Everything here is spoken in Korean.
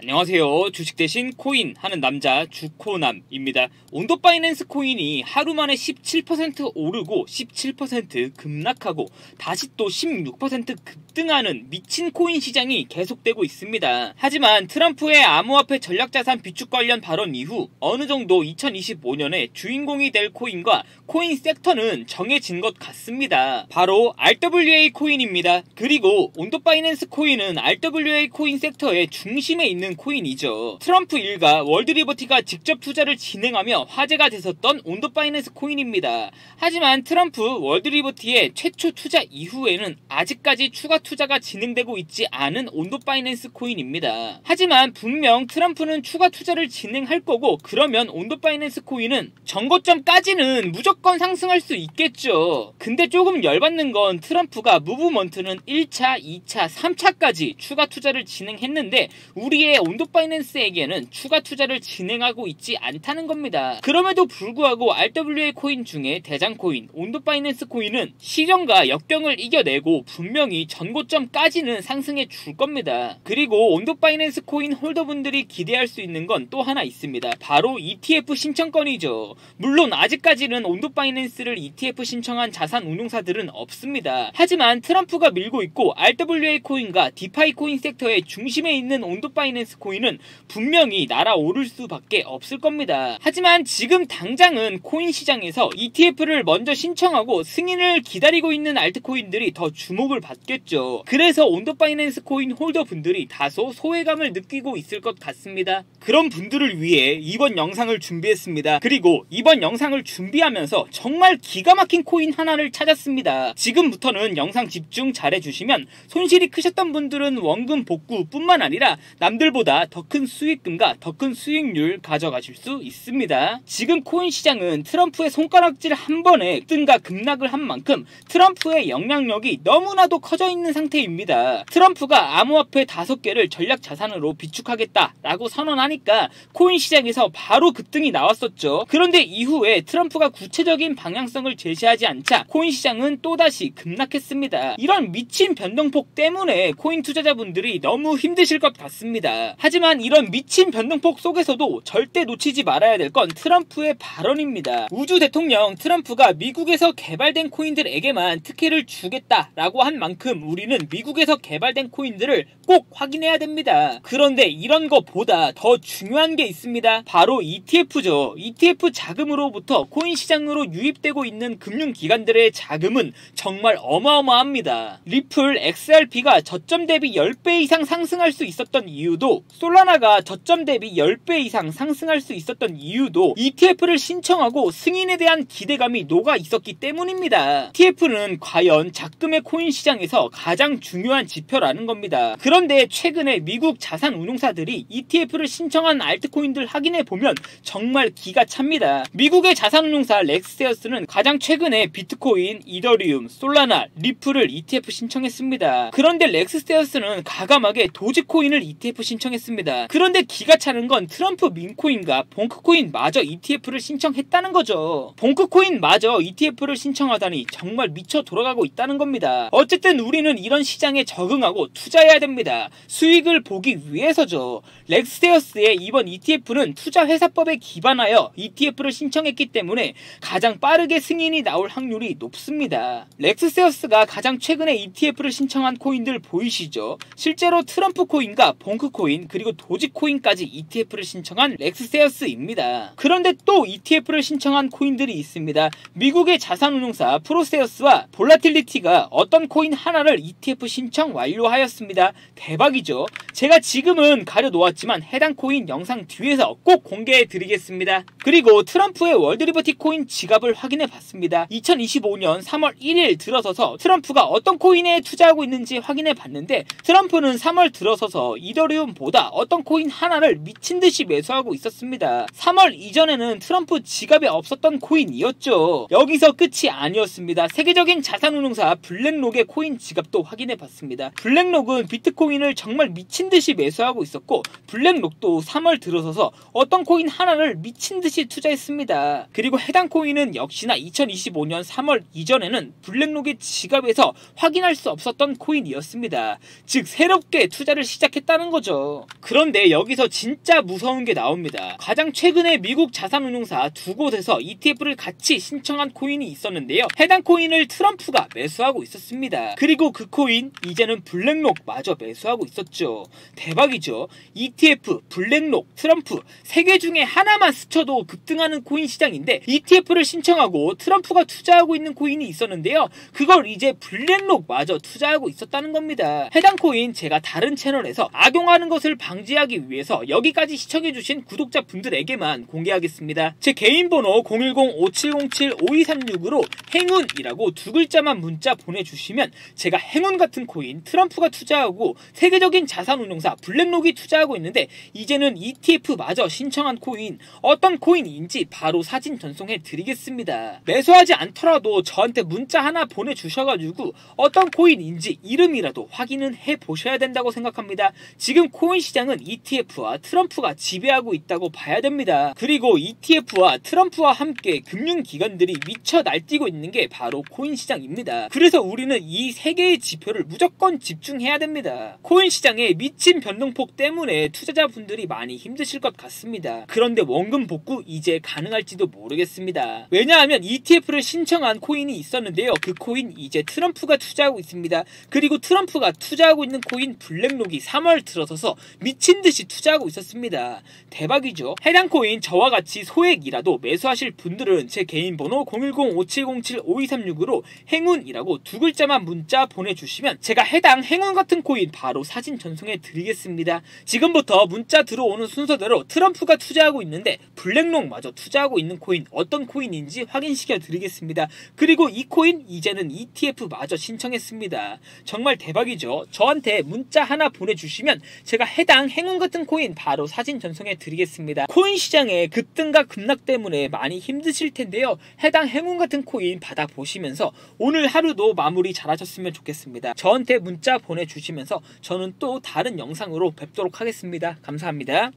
안녕하세요. 주식 대신 코인 하는 남자 주코남입니다. 온도바이낸스 코인이 하루 만에 17% 오르고 17% 급락하고 다시 또 16% 급등하는 미친 코인 시장이 계속되고 있습니다. 하지만 트럼프의 암호화폐 전략자산 비축 관련 발언 이후 어느 정도 2025년에 주인공이 될 코인과 코인 섹터는 정해진 것 같습니다. 바로 RWA 코인입니다. 그리고 온도바이낸스 코인은 RWA 코인 섹터의 중심에 있는 코인이죠. 트럼프 일가 월드리버티가 직접 투자를 진행하며 화제가 됐었던 온도바이낸스 코인입니다. 하지만 트럼프 월드리버티의 최초 투자 이후에는 아직까지 추가 투자가 진행되고 있지 않은 온도바이낸스 코인입니다. 하지만 분명 트럼프는 추가 투자를 진행할 거고, 그러면 온도바이낸스 코인은 전고점까지는 무조건 상승할 수 있겠죠. 근데 조금 열받는 건 트럼프가 무브먼트는 1차, 2차, 3차까지 추가 투자를 진행했는데 우리의 온도바이낸스에게는 추가 투자를 진행하고 있지 않다는 겁니다. 그럼에도 불구하고 RWA 코인 중에 대장코인 온도바이낸스 코인은 시련과 역경을 이겨내고 분명히 전고점까지는 상승해 줄 겁니다. 그리고 온도바이낸스 코인 홀더분들이 기대할 수 있는 건 또 하나 있습니다. 바로 ETF 신청권이죠. 물론 아직까지는 온도바이낸스를 ETF 신청한 자산 운용사들은 없습니다. 하지만 트럼프가 밀고 있고 RWA 코인과 디파이 코인 섹터의 중심에 있는 온도바이낸스 코인은 분명히 날아오를 수밖에 없을 겁니다. 하지만 지금 당장은 코인 시장에서 ETF를 먼저 신청하고 승인을 기다리고 있는 알트코인들이 더 주목을 받겠죠. 그래서 온도바이낸스 코인 홀더 분들이 다소 소외감을 느끼고 있을 것 같습니다. 그런 분들을 위해 이번 영상을 준비했습니다. 그리고 이번 영상을 준비하면서 정말 기가 막힌 코인 하나를 찾았습니다. 지금부터는 영상 집중 잘 해주시면 손실이 크셨던 분들은 원금 복구 뿐만 아니라 남들보다 더 큰 수익금과 더 큰 수익률 가져가실 수 있습니다. 지금 코인 시장은 트럼프의 손가락질 한 번에 급등과 급락을 한 만큼 트럼프의 영향력이 너무나도 커져 있는 상태입니다. 트럼프가 암호화폐 5개를 전략 자산으로 비축하겠다라고 선언하니까 코인 시장에서 바로 급등이 나왔었죠. 그런데 이후에 트럼프가 구체적인 방향성을 제시하지 않자 코인 시장은 또다시 급락했습니다. 이런 미친 변동폭 때문에 코인 투자자분들이 너무 힘드실 것 같습니다. 하지만 이런 미친 변동폭 속에서도 절대 놓치지 말아야 될 건 트럼프의 발언입니다. 우주 대통령 트럼프가 미국에서 개발된 코인들에게만 특혜를 주겠다라고 한 만큼 우리는 미국에서 개발된 코인들을 꼭 확인해야 됩니다. 그런데 이런 것보다 더 중요한 게 있습니다. 바로 ETF죠. ETF 자금으로부터 코인 시장으로 유입되고 있는 금융기관들의 자금은 정말 어마어마합니다. 리플 XRP가 저점 대비 10배 이상 상승할 수 있었던 이유도, 솔라나가 저점 대비 10배 이상 상승할 수 있었던 이유도 ETF를 신청하고 승인에 대한 기대감이 녹아 있었기 때문입니다. ETF는 과연 작금의 코인 시장에서 가장 중요한 지표라는 겁니다. 그런데 최근에 미국 자산 운용사들이 ETF를 신청한 알트코인들 확인해보면 정말 기가 찹니다. 미국의 자산 운용사 렉스테어스는 가장 최근에 비트코인, 이더리움, 솔라나, 리플을 ETF 신청했습니다. 그런데 렉스테어스는 가감하게 도지코인을 ETF 신청했습니다. 그런데 기가 차는 건 트럼프 민코인과 봉크코인마저 ETF를 신청했다는 거죠. 봉크코인마저 ETF를 신청하다니 정말 미쳐 돌아가고 있다는 겁니다. 어쨌든 우리는 이런 시장에 적응하고 투자해야 됩니다. 수익을 보기 위해서죠. 렉스테어스의 이번 ETF는 투자회사법에 기반하여 ETF를 신청했기 때문에 가장 빠르게 승인이 나올 확률이 높습니다. 렉스테어스가 가장 최근에 ETF를 신청한 코인들 보이시죠? 실제로 트럼프 코인과 봉크코인 그리고 도지코인까지 ETF를 신청한 렉스테어스입니다. 그런데 또 ETF를 신청한 코인들이 있습니다. 미국의 자산운용사 프로세어스와 볼라틸리티가 어떤 코인 하나를 ETF 신청 완료하였습니다. 대박이죠? 제가 지금은 가려놓았지만 해당 코인 영상 뒤에서 꼭 공개해 드리겠습니다. 그리고 트럼프의 월드리버티 코인 지갑을 확인해 봤습니다. 2025년 3월 1일 들어서서 트럼프가 어떤 코인에 투자하고 있는지 확인해 봤는데, 트럼프는 3월 들어서서 이더리움보다 어떤 코인 하나를 미친듯이 매수하고 있었습니다. 3월 이전에는 트럼프 지갑에 없었던 코인이었죠. 여기서 끝이 아니었습니다. 세계적인 자산운용사 블랙록의 코인 지갑도 확인해 봤습니다. 블랙록은 비트코인을 정말 미친듯이 매수하고 있었고, 블랙록도 3월 들어서서 어떤 코인 하나를 미친듯이 투자했습니다. 그리고 해당 코인은 역시나 2025년 3월 이전에는 블랙록의 지갑에서 확인할 수 없었던 코인이었습니다. 즉 새롭게 투자를 시작했다는 거죠. 거죠. 그런데 여기서 진짜 무서운 게 나옵니다. 가장 최근에 미국 자산운용사 두 곳에서 ETF를 같이 신청한 코인이 있었는데요. 해당 코인을 트럼프가 매수하고 있었습니다. 그리고 그 코인 이제는 블랙록마저 매수하고 있었죠. 대박이죠. ETF, 블랙록, 트럼프 세 개 중에 하나만 스쳐도 급등하는 코인 시장인데 ETF를 신청하고 트럼프가 투자하고 있는 코인이 있었는데요. 그걸 이제 블랙록마저 투자하고 있었다는 겁니다. 해당 코인 제가 다른 채널에서 악용하는 것을 방지하기 위해서 여기까지 시청해주신 구독자분들에게만 공개하겠습니다. 제 개인 번호 010-5707-5236으로 행운이라고 두 글자만 문자 보내주시면 제가 행운 같은 코인 트럼프가 투자하고 세계적인 자산운용사 블랙록이 투자하고 있는데 이제는 ETF마저 신청한 코인 어떤 코인인지 바로 사진 전송해 드리겠습니다. 매수하지 않더라도 저한테 문자 하나 보내주셔가지고 어떤 코인인지 이름이라도 확인은 해보셔야 된다고 생각합니다. 지금 코인 시장은 ETF와 트럼프가 지배하고 있다고 봐야 됩니다. 그리고 ETF와 트럼프와 함께 금융기관들이 미쳐 날뛰고 있는 게 바로 코인 시장입니다. 그래서 우리는 이 세 개의 지표를 무조건 집중해야 됩니다. 코인 시장의 미친 변동폭 때문에 투자자분들이 많이 힘드실 것 같습니다. 그런데 원금 복구 이제 가능할지도 모르겠습니다. 왜냐하면 ETF를 신청한 코인이 있었는데요. 그 코인 이제 트럼프가 투자하고 있습니다. 그리고 트럼프가 투자하고 있는 코인 블랙록이 3월 들어서서 미친듯이 투자하고 있었습니다. 대박이죠. 해당 코인 저와 같이 소액이라도 매수하실 분들은 제 개인 번호 010-5707-5236으로 행운이라고 두 글자만 문자 보내주시면 제가 해당 행운 같은 코인 바로 사진 전송해 드리겠습니다. 지금부터 문자 들어오는 순서대로 트럼프가 투자하고 있는데 블랙록마저 투자하고 있는 코인 어떤 코인인지 확인시켜 드리겠습니다. 그리고 이 코인 이제는 ETF마저 신청했습니다. 정말 대박이죠. 저한테 문자 하나 보내주시면 제가 해당 행운 같은 코인 바로 사진 전송해 드리겠습니다. 코인 시장의 급등과 급락 때문에 많이 힘드실 텐데요. 해당 행운 같은 코인 받아보시면서 오늘 하루도 마무리 잘하셨으면 좋겠습니다. 저한테 문자 보내주시면서 저는 또 다른 영상으로 뵙도록 하겠습니다. 감사합니다.